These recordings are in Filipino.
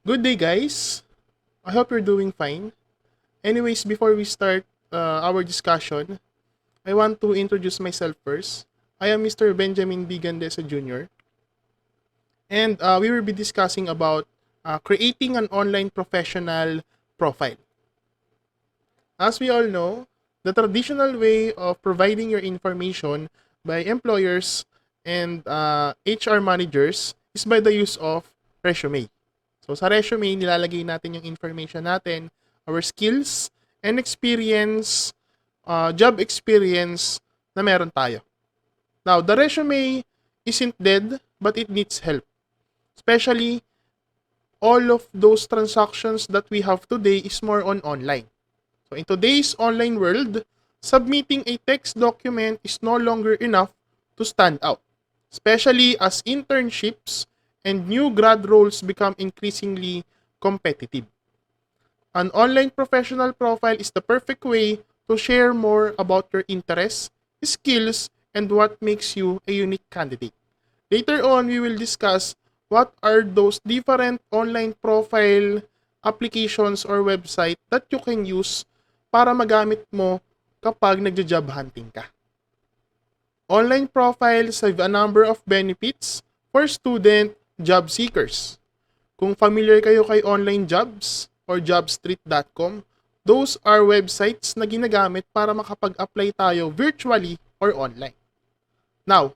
Good day, guys. I hope you're doing fine. Anyways, before we start our discussion, I want to introduce myself first. I am Mr. Benjamin B. Gandesa Jr. And we will be discussing about creating an online professional profile. As we all know, the traditional way of providing your information by employers and HR managers is by the use of resume. So sa resume, nilalagay natin yung information natin, our skills and experience, job experience na meron tayo. Now, the resume isn't dead, but it needs help. Especially, all of those transactions that we have today is more on online. So in today's online world, submitting a text document is no longer enough to stand out, especially as internships and new grad roles become increasingly competitive. An online professional profile is the perfect way to share more about your interests, skills, and what makes you a unique candidate. Later on, we will discuss what are those different online profile applications or website that you can use para magamit mo kapag nagja-job hunting ka. Online profiles have a number of benefits for student job seekers. Kung familiar kayo kay online jobs or jobstreet.com, those are websites na ginagamit para makapag-apply tayo virtually or online. Now,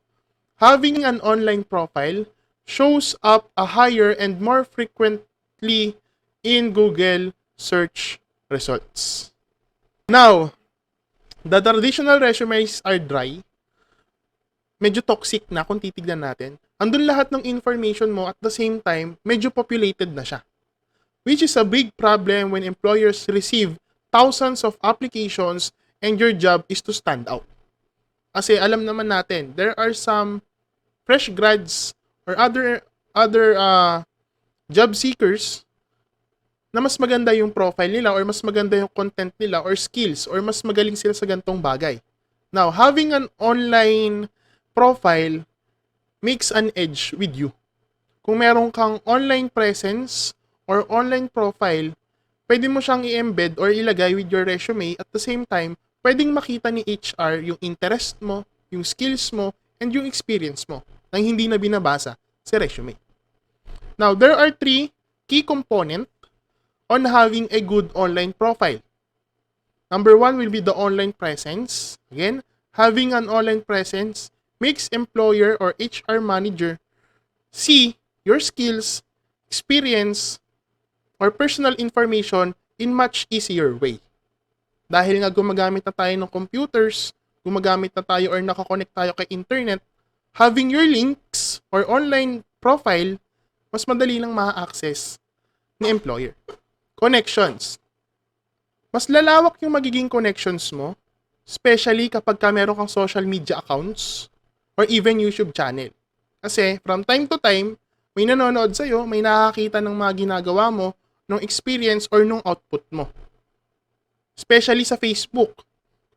having an online profile shows up a higher and more frequently in Google search results. Now, the traditional resumes are dry. Medyo toxic na kung titignan natin. Andun lahat ng information mo at the same time, medyo populated na siya. Which is a big problem when employers receive thousands of applications and your job is to stand out. Kasi alam naman natin, there are some fresh grads or other job seekers na mas maganda yung profile nila or mas maganda yung content nila or skills or mas magaling sila sa gantong bagay. Now, having an online profile makes an edge with you. Kung meron kang online presence or online profile, pwede mo siyang i-embed or ilagay with your resume at the same time, pwedeng makita ni HR yung interest mo, yung skills mo, and yung experience mo nang hindi na binabasa sa resume. Now, there are 3 key components on having a good online profile. Number 1 will be the online presence. Again, having an online presence makes employer or HR manager see your skills, experience, or personal information in much easier way. Dahil nga gumagamit na tayo ng computers, gumagamit na tayo or nakakonect tayo kay internet, having your links or online profile, mas madali lang ma-access ni employer. Connections. Mas lalawak yung magiging connections mo, especially kapag meron kang social media accounts or even YouTube channel. Kasi from time to time, may nanonood sa'yo, may nakakita ng mga ginagawa mo, ng experience or ng output mo. Especially sa Facebook.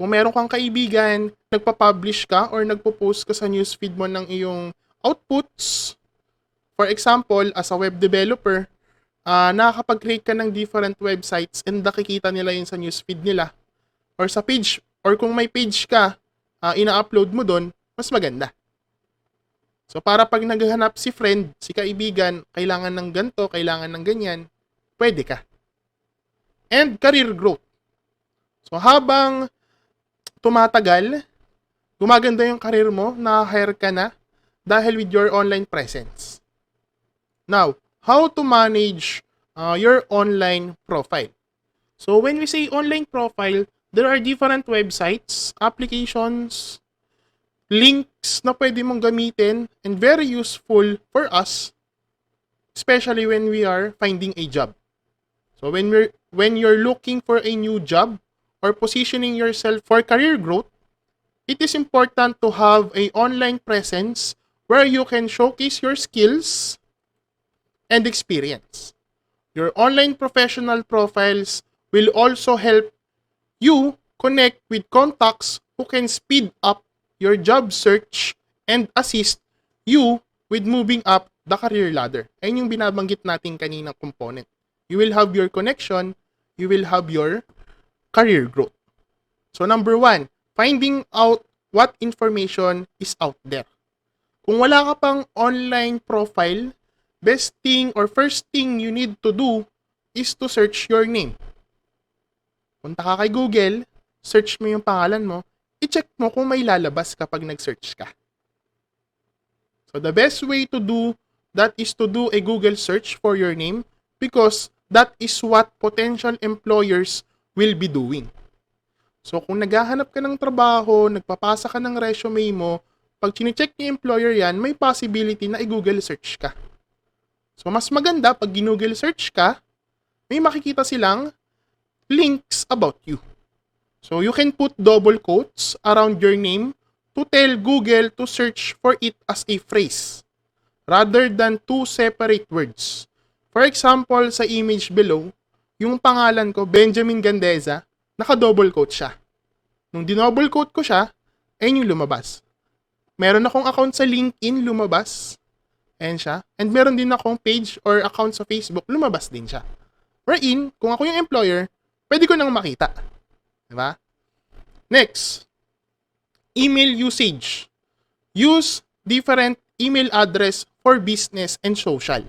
Kung meron kang kaibigan, nagpa-publish ka or nagpo-post ka sa newsfeed mo ng iyong outputs. For example, as a web developer, nakakapag-create ka ng different websites and nakikita nila yun sa newsfeed nila. Or sa page, or kung may page ka, ina-upload mo doon, mas maganda. So para pag naghahanap si friend, si kaibigan, kailangan ng ganto, kailangan ng ganyan, pwede ka. And career growth. So habang tumatagal, gumaganda yung career mo, na-hire ka na dahil with your online presence. Now, how to manage your online profile. So when we say online profile, there are different websites, applications, links na pwede mong gamitin and very useful for us, especially when we are finding a job. So when you're looking for a new job or positioning yourself for career growth, it is important to have an online presence where you can showcase your skills and experience. Your online professional profiles will also help you connect with contacts who can speed up your job search and assist you with moving up the career ladder. Ayun yung binabanggit natin kaninang component. You will have your connection, you will have your career growth. So number 1, finding out what information is out there. Kung wala ka pang online profile, best thing or first thing you need to do is to search your name. Punta ka kay Google, search mo yung pangalan mo, i-check mo kung may lalabas kapag nag-search ka. So the best way to do that is to do a Google search for your name because that is what potential employers will be doing. So kung naghahanap ka ng trabaho, nagpapasa ka ng resume mo, pag chine-check ni employer yan, may possibility na i-Google search ka. So mas maganda pag gi-Google search ka, may makikita silang links about you. So you can put double quotes around your name to tell Google to search for it as a phrase rather than two separate words. For example, sa image below, yung pangalan ko, Benjamin Gandeza, naka-double quote siya. Nung dinouble quote ko siya, ayun yung lumabas. Meron akong account sa LinkedIn, lumabas. Ayan siya. And meron din akong page or account sa Facebook, lumabas din siya. Wherein, kung ako yung employer, pwede ko nang makita. Diba? Next, email usage. Use different email address for business and social.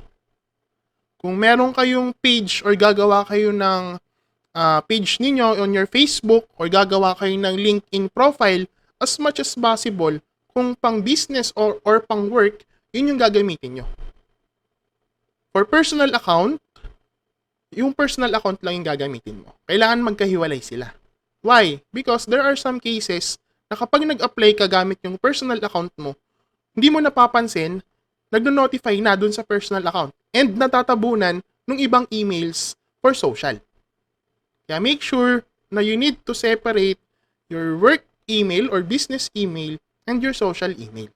Kung meron kayong page or gagawa kayo ng page ninyo on your Facebook or gagawa kayo ng LinkedIn profile, as much as possible, kung pang business or pang work, yun yung gagamitin nyo. For personal account, yung personal account lang yung gagamitin mo. Kailangan magkahiwalay sila. Why? Because there are some cases na kapag nag-apply ka gamit yung personal account mo, hindi mo napapansin, nagno-notify na dun sa personal account and natatabunan ng ibang emails for social. Kaya make sure na you need to separate your work email or business email and your social email.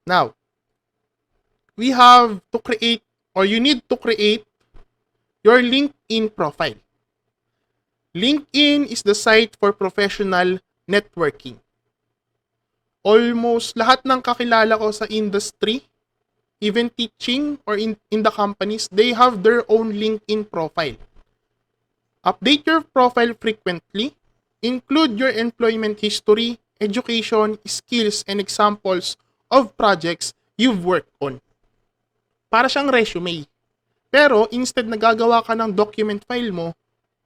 Now, we have to create or you need to create your LinkedIn profile. LinkedIn is the site for professional networking. Almost lahat ng kakilala ko sa industry, even teaching or in the companies, they have their own LinkedIn profile. Update your profile frequently. Include your employment history, education, skills, and examples of projects you've worked on. Para siyang resume. Pero instead na gagawa ka ng document file mo,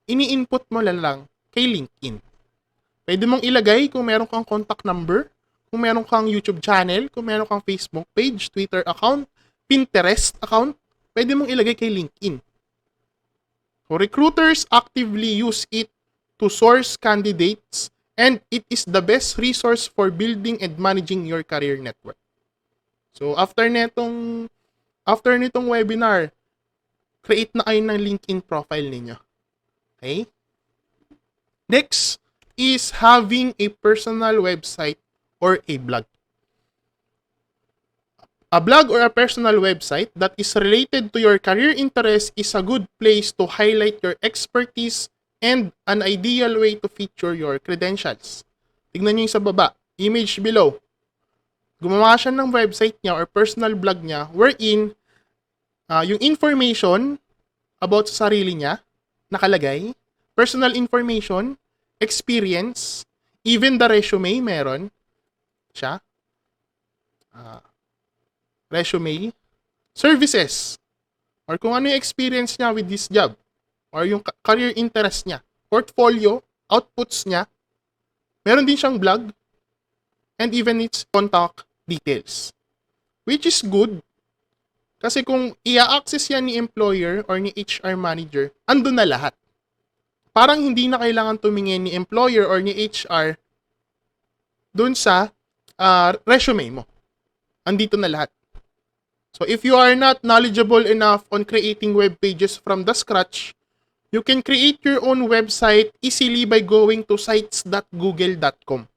ini-input mo lang kay LinkedIn. Pwede mong ilagay kung meron kang contact number, kung meron kang YouTube channel, kung meron kang Facebook page, Twitter account, Pinterest account, pwede mong ilagay kay LinkedIn. So recruiters actively use it to source candidates and it is the best resource for building and managing your career network. So after nitong webinar, create na kayo ng LinkedIn profile ninyo. Okay? Next is having a personal website or a blog. A blog or a personal website that is related to your career interest is a good place to highlight your expertise and an ideal way to feature your credentials. Tignan nyo yung sa baba, image below. Gumawa siya ng website niya or personal blog niya wherein yung information about sa sarili niya nakalagay, personal information, experience, even the resume meron siya. Resume, services, or kung ano yung experience niya with this job, or yung career interest niya, portfolio, outputs niya, meron din siyang blog, and even its contact details. Which is good, kasi kung i-access yan ni employer or ni HR manager, andun na lahat. Parang hindi na kailangan tumingin ni employer or ni HR dun sa resume mo. Andito na lahat. So if you are not knowledgeable enough on creating web pages from the scratch, you can create your own website easily by going to sites.google.com.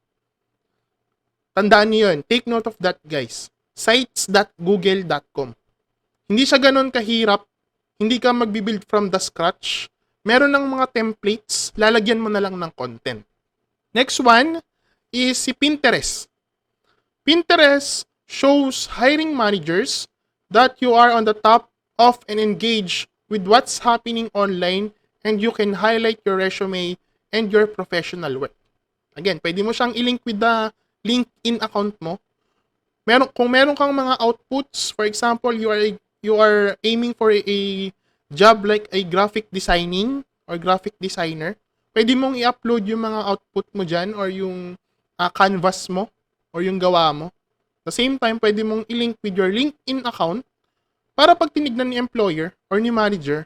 Tandaan niyo yun. Take note of that, guys. Sites.google.com. Hindi siya ganun kahirap. Hindi ka magbibuild from the scratch. Meron ng mga templates, lalagyan mo na lang ng content. Next one is si Pinterest. Pinterest shows hiring managers that you are on the top of and engage with what's happening online, and you can highlight your resume and your professional work. Again, pwede mo siyang i-link with the LinkedIn account mo. Kung meron kang mga outputs, for example, you are aiming for a job like a graphic designing or graphic designer, pwede mong i-upload yung mga output mo dyan or yung canvas mo or yung gawa mo. At the same time, pwede mong i-link with your LinkedIn account para pag tinignan ni employer or ni manager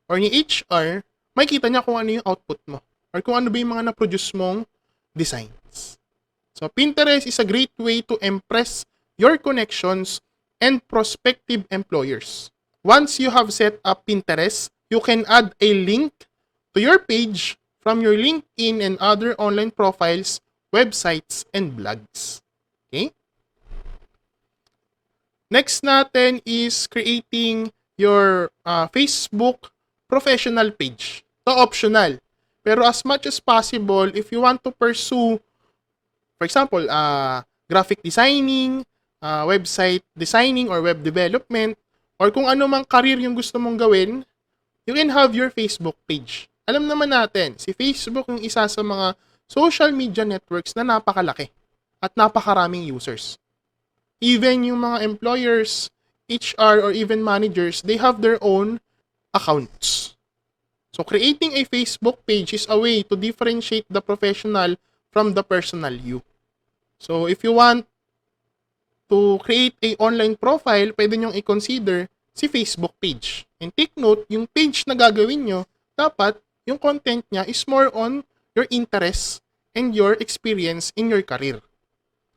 or ni HR, makikita niya kung ano yung output mo or kung ano ba yung mga na-produce mong designs. So, Pinterest is a great way to impress your connections and prospective employers. Once you have set up Pinterest, you can add a link to your page from your LinkedIn and other online profiles, websites, and blogs. Okay? Next natin is creating your Facebook professional page. Ito optional. Pero as much as possible, if you want to pursue, for example, graphic designing, website designing or web development, or kung ano mang career yung gusto mong gawin, you can have your Facebook page. Alam naman natin, si Facebook yung isa sa mga social media networks na napakalaki at napakaraming users. Even yung mga employers, HR, or even managers, they have their own accounts. So, creating a Facebook page is a way to differentiate the professional from the personal you. So, if you want to create a online profile, pwede nyong i-consider si Facebook page. And take note, yung page na gagawin nyo, dapat yung content niya is more on your interests and your experience in your career.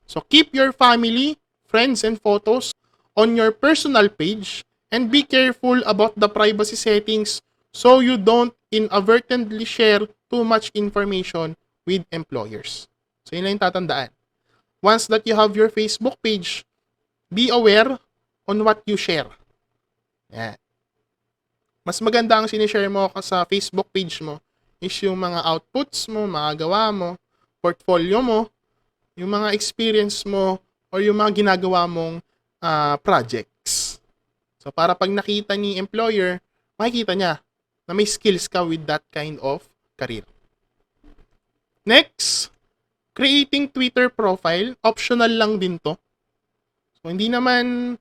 So, keep your family, friends, and photos on your personal page and be careful about the privacy settings so you don't inadvertently share too much information with employers. So, yun lang yung tatandaan. Once that you have your Facebook page, be aware on what you share. Yan. Mas maganda ang sinishare mo sa Facebook page mo is yung mga outputs mo, mga gawa mo, portfolio mo, yung mga experience mo, or yung mga ginagawa mong projects. So, para pag nakita ni employer, makikita niya na may skills ka with that kind of career. Next, creating Twitter profile. Optional lang din to. So, hindi naman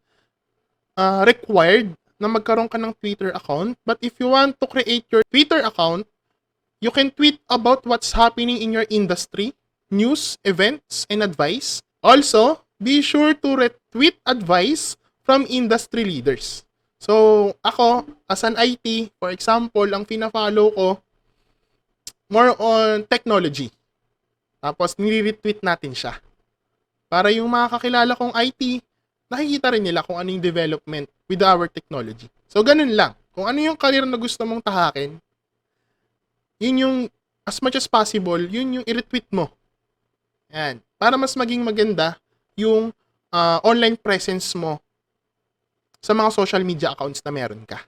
required na magkaroon ka ng Twitter account. But if you want to create your Twitter account, you can tweet about what's happening in your industry, news, events, and advice. Also, be sure to retweet advice from industry leaders. So, ako, as an IT, for example, ang pina-follow ko, more on technology. Tapos, nire-retweet natin siya. Para yung mga kakilala kong IT, nakikita rin nila kung ano yung development with our technology. So, ganun lang. Kung ano yung career na gusto mong tahakin, yun yung, as much as possible, yun yung i-retweet mo. Yan. Para mas maging maganda yung online presence mo sa mga social media accounts na meron ka.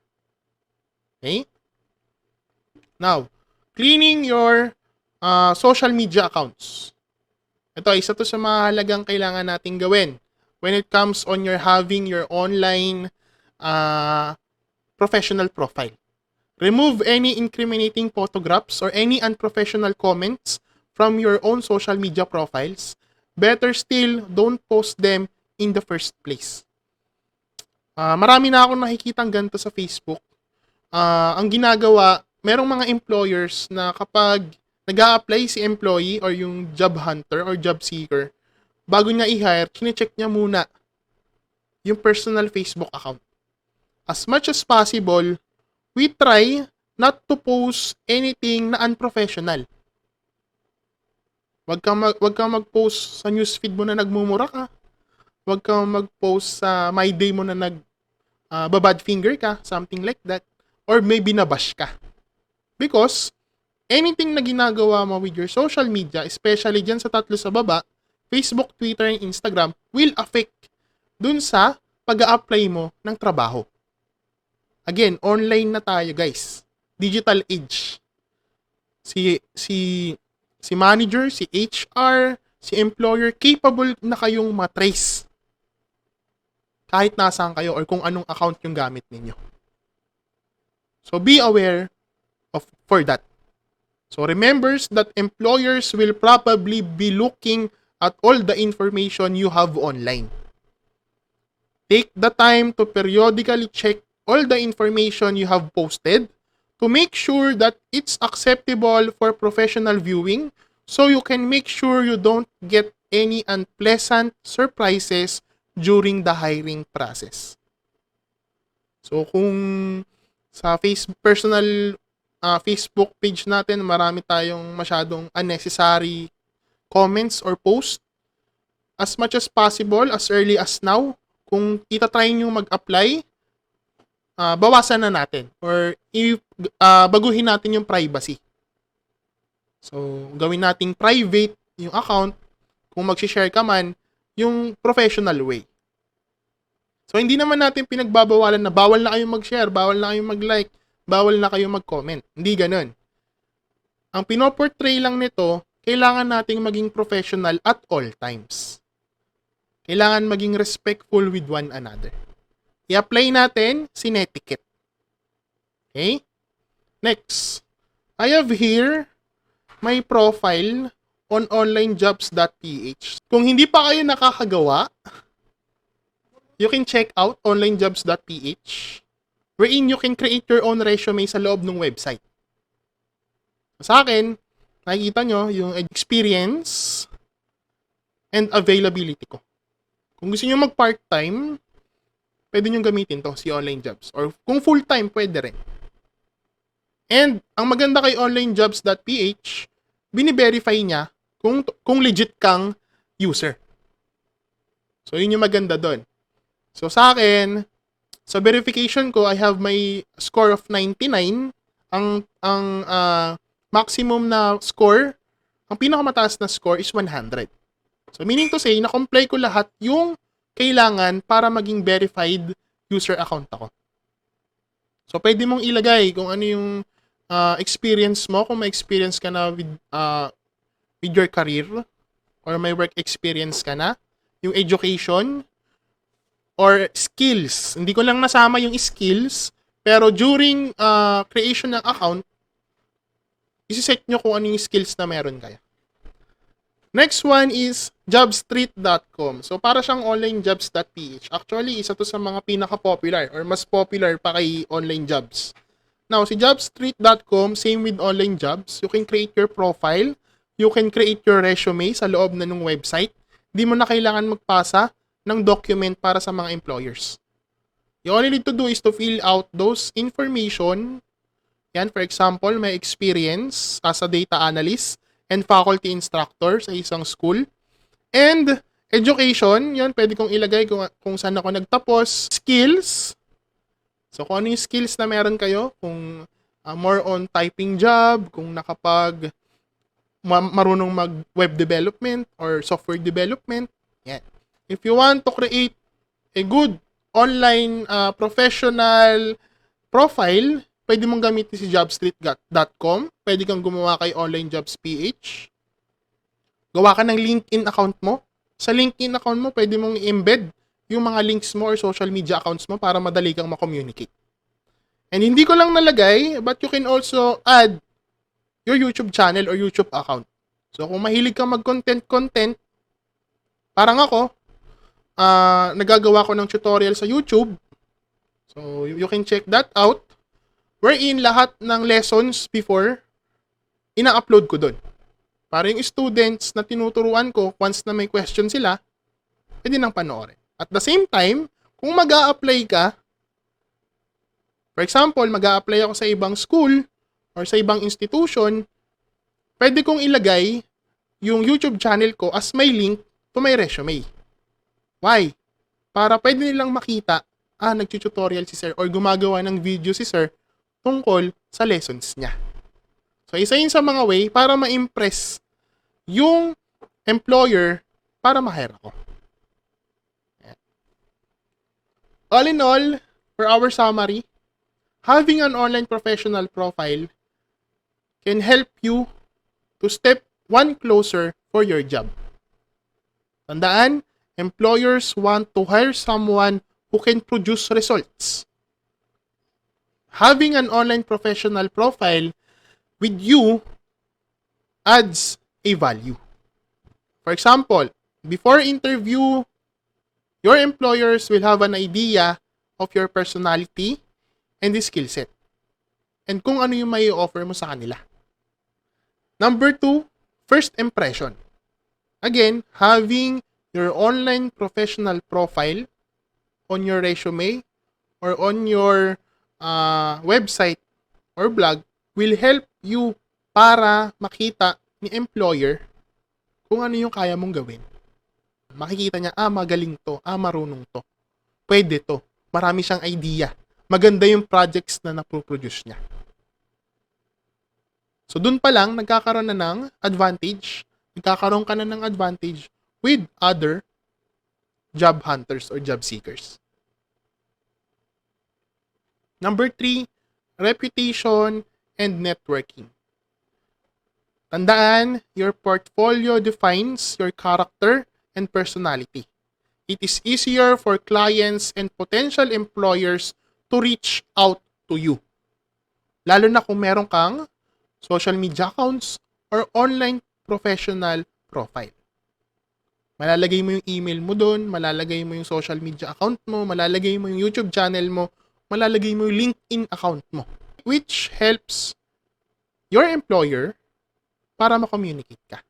Okay? Now, cleaning your social media accounts. Ito, isa to sa mahalagang kailangan nating gawin when it comes on your having your online professional profile. Remove any incriminating photographs or any unprofessional comments from your own social media profiles. Better still, don't post them in the first place. Marami na akong nakikitang ganito sa Facebook. Ang ginagawa, merong mga employers na kapag nag-a-apply si employee or yung job hunter or job seeker, bago niya i-hire, kine-check niya muna yung personal Facebook account. As much as possible, we try not to post anything na unprofessional. Wag kang mag-post sa newsfeed mo na nagmumura ka. Wag kang mag-post sa My Day mo na babad finger ka, something like that. Or maybe nabash ka. Because anything na ginagawa mo with your social media, especially dyan sa tatlo sa baba, Facebook, Twitter, and Instagram, will affect dun sa pag-a-apply mo ng trabaho. Again, online na tayo, guys. Digital age. Si manager, si HR, si employer, capable na kayong matrace. kahit nasaan kayo or kung anong account yung gamit ninyo. So be aware for that. So remember that employers will probably be looking at all the information you have online. Take the time to periodically check all the information you have posted to make sure that it's acceptable for professional viewing, so you can make sure you don't get any unpleasant surprises during the hiring process. So kung sa personal Facebook page natin, marami tayong masyadong unnecessary comments or posts, as much as possible, as early as now, kung itatry nyo mag-apply, bawasan na natin or baguhin natin yung privacy. So, gawin nating private yung account. Kung mag-share ka man, yung professional way. So, hindi naman natin pinagbabawalan na bawal na kayong mag-share, bawal na kayong mag-like, bawal na kayong mag-comment. Hindi ganun. Ang pinoportray lang nito, kailangan nating maging professional at all times. Kailangan maging respectful with one another. I-apply natin sinetiquette. Okay? Next. I have here my profile on onlinejobs.ph. Kung hindi pa kayo nakakagawa, you can check out onlinejobs.ph, wherein you can create your own resume sa loob ng website. Sa akin, nakikita nyo yung experience and availability ko. Kung gusto nyo mag-part-time, pwede nyo gamitin to, si online jobs. Or kung full-time, pwede rin. And ang maganda kay onlinejobs.ph, bini-verify niya kung legit kang user. So, yun yung maganda doon. So, sa akin, sa verification ko, I have my score of 99. Ang maximum na score, ang pinakamataas na score is 100. So, meaning to say, na-comply ko lahat yung kailangan para maging verified user account ako. So, pwede mong ilagay kung ano yung experience mo, kung may experience ka na with your career, or may work experience ka na, yung education, or skills. Hindi ko lang nasama yung skills, pero during creation ng account, isi-set nyo kung ano yung skills na meron kayo. Next one is jobstreet.com. So, para siyang onlinejobs.ph. Actually, isa to sa mga pinaka-popular or mas popular pa kay online jobs. Now, si jobstreet.com, same with online jobs. You can create your profile. You can create your resume sa loob na ng website. Di mo na kailangan magpasa ng document para sa mga employers. You only need to do is to fill out those information. Yan, for example, may experience as a data analyst and faculty instructor sa isang school. And education, yan, pwede kong ilagay kung saan ako nagtapos. Skills. So, kung ano yung skills na meron kayo, kung more on typing job, kung marunong mag-web development or software development, yan. If you want to create a good online professional profile, pwede mong gamitin si jobstreet.com. Pwede kang gumawa kay onlinejobs.ph. Gawa ka ng LinkedIn account mo. Sa LinkedIn account mo, pwede mong i-embed yung mga links mo or social media accounts mo para madali kang makommunicate. And hindi ko lang nalagay, but you can also add your YouTube channel or YouTube account. So, kung mahilig kang mag-content, parang ako, nagagawa ko ng tutorial sa YouTube. So, you can check that out. Wherein lahat ng lessons before, ina-upload ko doon. Para yung students na tinuturuan ko, once na may question sila, pwede nang panoorin. At the same time, kung mag-a-apply ka, for example, mag-a-apply ako sa ibang school or sa ibang institution, pwede kong ilagay yung YouTube channel ko as my link to my resume. Why? Para pwede nilang makita, nag-tutorial si sir or gumagawa ng video si sir tungkol sa lessons niya. So, isa yun sa mga way para ma-impress yung employer para ma-hire ako. All in all, for our summary, having an online professional profile can help you to step one closer for your job. Tandaan, employers want to hire someone who can produce results. Having an online professional profile with you adds a value. For example, before interview, your employers will have an idea of your personality and the skill set. And kung ano yung may offer mo sa kanila. Number 2, first impression. Again, having your online professional profile on your resume or on your website or blog will help you para makita ni employer kung ano yung kaya mong gawin. Makikita niya, magaling to, marunong to. Pwede to. Marami siyang idea. Maganda yung projects na napoproduce niya. So, dun pa lang, nagkakaroon na ng advantage. Nagkakaroon ka na ng advantage with other job hunters or job seekers. Number 3, reputation and networking. Tandaan, your portfolio defines your character and personality. It is easier for clients and potential employers to reach out to you. Lalo na kung meron kang social media accounts or online professional profile. Malalagay mo yung email mo doon, malalagay mo yung social media account mo, malalagay mo yung YouTube channel mo, malalagay mo yung LinkedIn account mo, which helps your employer para ma-communicate ka.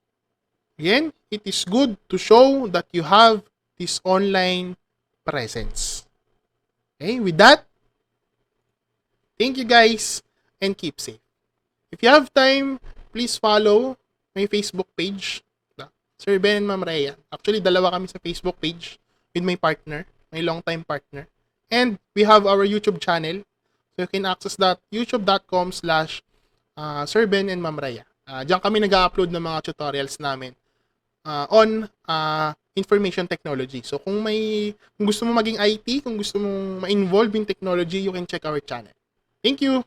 Again, it is good to show that you have this online presence. Okay, with that, thank you guys and keep safe. If you have time, please follow my Facebook page, Sir Ben and Ma'am Rhea. Actually, dalawa kami sa Facebook page with my partner, my long-time partner. And we have our YouTube channel. So you can access that, youtube.com/Sir Ben and Ma'am Rhea. Diyan kami nag-upload ng mga tutorials namin on information technology. So kung gusto mo maging IT, kung gusto mong ma-involve in technology, you can check our channel. Thank you!